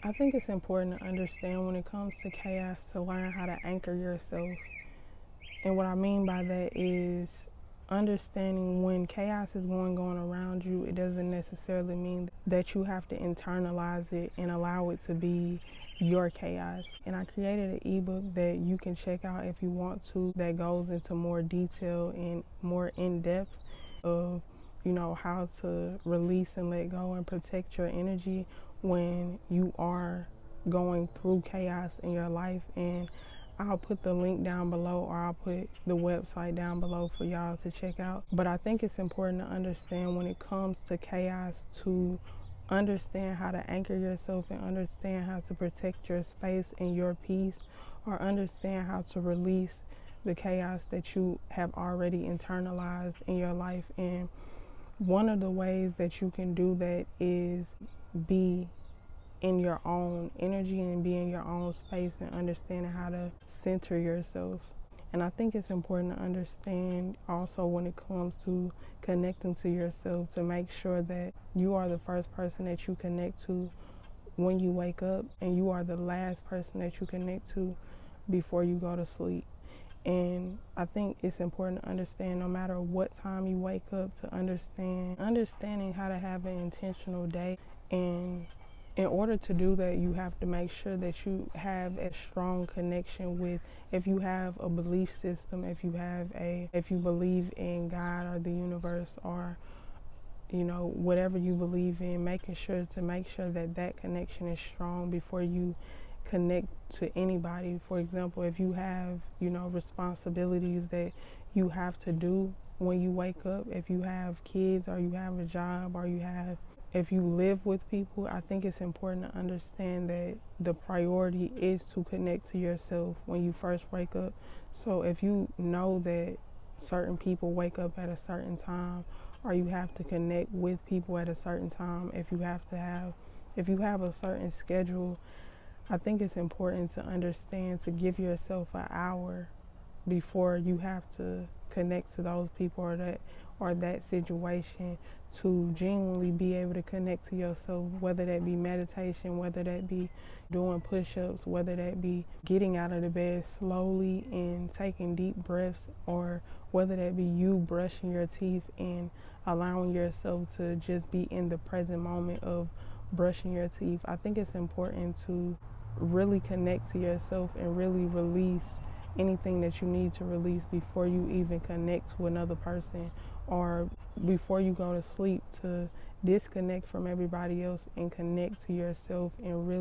I think it's important to understand when it comes to chaos to learn how to anchor yourself. And what I mean by that is understanding when chaos is going on around you, it doesn't necessarily mean that you have to internalize it and allow it to be your chaos. And I created an ebook that you can check out if you want to, that goes into more detail and more in depth of how to release and let go and protect your energy when you are going through chaos in your life. And I'll put the link down below, or I'll put the website down below for y'all to check out. But I think it's important to understand when it comes to chaos to understand how to anchor yourself and understand how to protect your space and your peace, or understand how to release the chaos that you have already internalized in your life. And one of the ways that you can do that is be in your own energy and be in your own space and understanding how to center yourself. And I think it's important to understand also when it comes to connecting to yourself to make sure that you are the first person that you connect to when you wake up, and you are the last person that you connect to before you go to sleep. And I think it's important to understand no matter what time you wake up, to understanding how to have an intentional day. And in order to do that, you have to make sure that you have a strong connection with, if you have a belief system, if you believe in God or the universe, or whatever you believe in, making sure that that connection is strong before you connect to anybody. For example, if you have responsibilities that you have to do when you wake up, if you have kids or you have a job, or if you live with people, I think it's important to understand that the priority is to connect to yourself when you first wake up. So if you know that certain people wake up at a certain time, or you have to connect with people at a certain time, if you have a certain schedule, I think it's important to understand to give yourself an hour before you have to connect to those people or that situation, to genuinely be able to connect to yourself, whether that be meditation, whether that be doing push-ups, whether that be getting out of the bed slowly and taking deep breaths, or whether that be you brushing your teeth and allowing yourself to just be in the present moment of brushing your teeth. I think it's important to really connect to yourself and really release anything that you need to release before you even connect to another person, or before you go to sleep, to disconnect from everybody else and connect to yourself and really